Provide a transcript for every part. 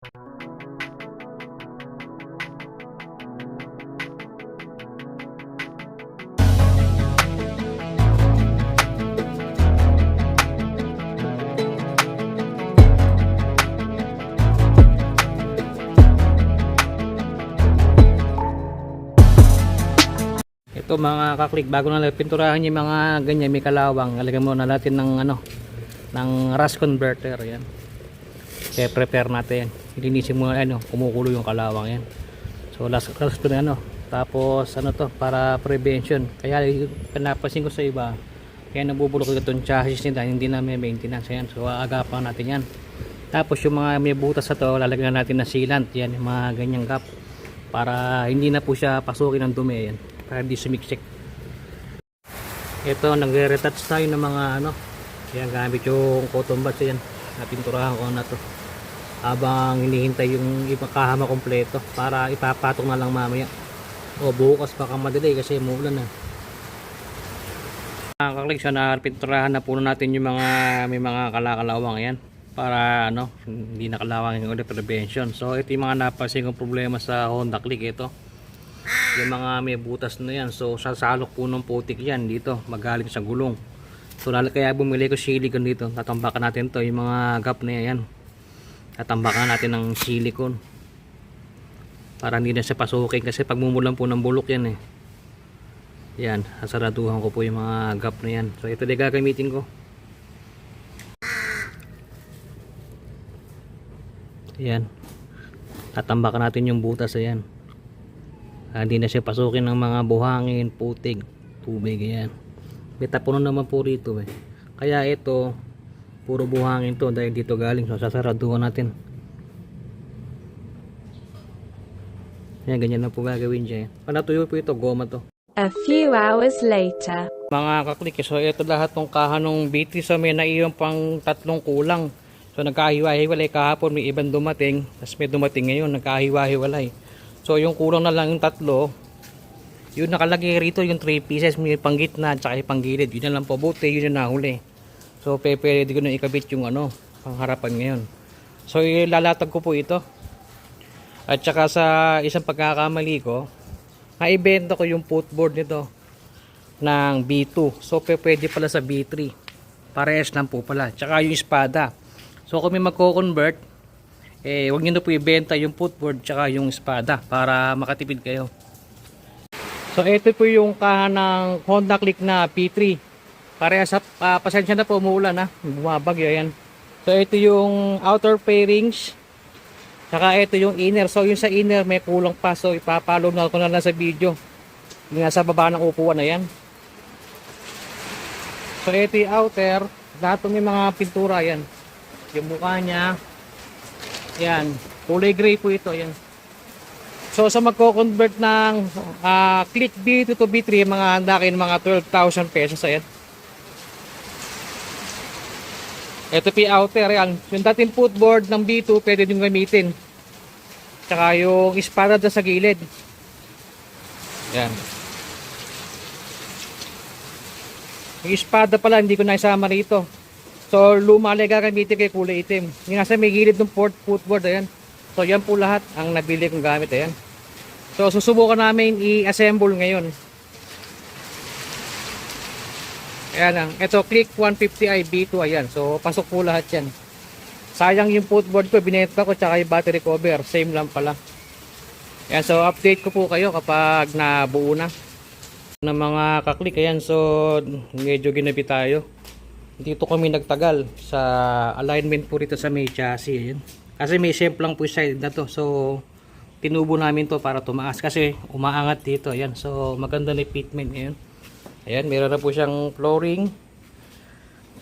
Ito mga kaklik, bago na pinturahan yung mga ganyan, may kalawang, lalagyan muna natin ng ng rust converter. Yan, kaya prepare natin, ilinisin muna, kumukulo yung kalawang yan. So last ko na tapos to para prevention. Kaya pinapansin ko sa iba, kaya nabubulok itong chassis nila, hindi na may maintenance. Yan, so agapan natin yan. Tapos yung mga may butas na to, lalagyan natin na sealant, yan, yung mga ganyang gap, para hindi na po siya pasukin ng dumi. Yan, para hindi sumiksik. Ito, nagre-retouch tayo ng mga yan, gamit yung cotton buds. Yan, napinturahan ko na to habang hinihintay yung ipakahama kompleto para ipapatong na lang mamaya o bukas baka madelay kasi umuulan na. Kaklik, so napinturahan na po natin yung mga may mga kalakalawang. Yan, para hindi nakalawang yung ulit prevention. So ito yung mga napansin kong problema sa Honda Click. Ito yung mga may butas na yan, so sasalok po ng putik yan dito, magaling sa gulong. So kaya bumili ko silicone dito, tatambakan natin to yung mga gap na yan, tatambakan natin ng silicone para hindi na siya pasukin, kasi pag mumulan po ng bulok yan yan, sasaraduhan ko po yung mga gap na yan. So ito din gagamitin ko. Yan, tatambakan natin yung butas yan, hindi na siya pasukin ng mga buhangin, putik, tubig. Yan, may tapunan naman po rito kaya ito puro buhangin to dahil dito galing, so sasaraduhan natin. Yan, ganyan na po gagawin dyan. Natuyo po ito, goma to. A few hours later. Mga kaklik, so ito lahat ng kahanong B3, so may naiyon pang tatlong kulang. So nagkahiwa-hiwalay kahapon, may ibang dumating, tapos may dumating ngayon, nagkahiwa-hiwalay. So yung kulang na lang yung tatlo, yung nakalagay rito yung 3 pieces, may panggitna at saka yung panggilid, yun na lang po, buti yun yung nahuli. So pwede ko na ikabit yung pangharapan ngayon. So ilalatag ko po ito. At saka sa isang pagkakamali ko, naibenta ko yung footboard nito ng B2, so pwede pala sa B3, parehas lang po pala. Tsaka yung espada, so kung may magko-convert, huwag nyo na po ibenta yung footboard tsaka yung espada para makatipid kayo. So ito po yung kahan ng Honda Click na P3. Parehas sa pasensya na po, umuulan bumabagyo yan. So ito yung outer fairings, tsaka ito yung inner. So yung sa inner may kulang pa, so ipapalo na ko na lang sa video. Yung nasa baba ng upuan na yan. So ito yung outer, lahat may mga pintura yan. Yung mukha niya, yan, kulay gray po ito, yan. So sa magko-convert ng Click B2 to B3, mga handa kayo ng mga 12,000 pesos. Ayan. Ito po yung outer, yan. Yung dating footboard ng B2 pwede nyo gamitin. Tsaka yung espada dyan sa gilid, yan. Yung espada pala hindi ko na isama rito, so luma lang gagamitin kay kulay itim. Yung nasa may gilid ng footboard, ayan. So yan po lahat ang nabili kong gamit, ayan. So susubukan namin i-assemble ngayon. Ayan ito Click 150i B2, ayan. So pasok po lahat yan. Sayang yung footboard ko, binenta ko, tsaka yung battery cover, same lang pala. Ayan, so update ko po kayo kapag nabuo na ng mga kaklik. Ayan, so medyo ginabi tayo. Dito kami nagtagal sa alignment po rito sa may chassis. Ayan. Kasi may shape lang po side na to, so tinubo namin to para tumaas kasi umaangat dito. Ayan, so maganda na yung fitment ngayon. Ayan, meron na po siyang flooring,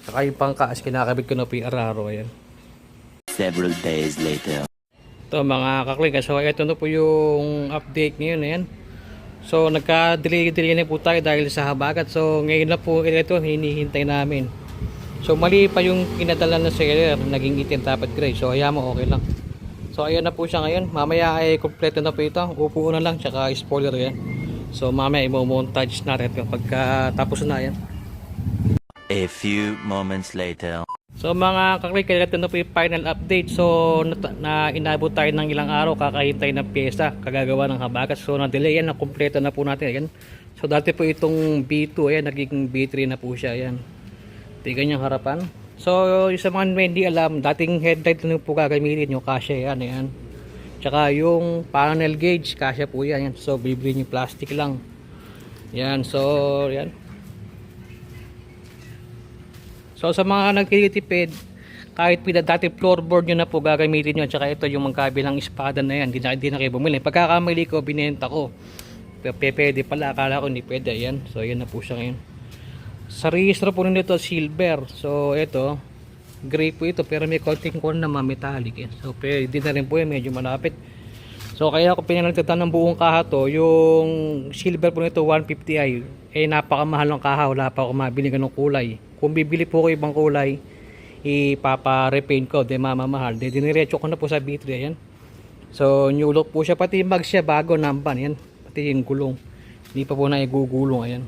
saka yung pangkaas, kinakabit ko na po yung araro. Ayan. Several days later. Ito mga kaklik, so ito na po yung update ngayon. Ayan. So nagka-delay na po tayo dahil sa habagat. So ngayon na po ito hinihintay namin. So mali pa yung kinadala ng seller, naging itim dapat gray. So hayaan mo, okay lang. So ayan na po siya ngayon. Mamaya ay kompleto na po ito. Upo na lang, tsaka spoiler yan. So mamaya i-montage natin kapag tapos na yan. A few moments later. So mga kaklik, ito na po yung final update. So inabot tayo ng ilang araw kakahintay ng pyesa, kagagawa ng habagat. So na-delay yan, nakumpleto na po natin. Ayan. So dati po itong B2, ayan, nagiging B3 na po siya. Ayan. Tingnan yung harapan. So yung sa mga hindi alam, dating headlight na po gagamitin yung kasya yan. Ayan. Tsaka yung panel gauge, kasya po yan. Ayan. So bibili yung plastic lang. Yan. So yan. So sa mga nagtitipid, kahit dati floorboard nyo na po gagamitin nyo, at saka ito yung magkabilang espada na yan, hindi na kayo bumili. Pagkakamali ko, binenta ko. Pwede pala, akala ko hindi pwede. Yan. So yan na po siya ngayon. Sa registro po nito, silver. So ito, gray po ito, pero may konting corn naman metallic. So pwede na rin po yan, medyo malapit. So kaya ako pinanagtatan ng buong kaha to, yung silver po nito 150i, napakamahal ng kaha, wala pa ako mabili ganong kulay. Kung bibili po ko ibang kulay, ipapa-repaint ko, di mamamahal. Diniretso ko na po sa B3, ayan. So new look po siya, pati yung mag siya bago namban, ayan. Pati yung gulong, hindi pa po na igugulong, ayan.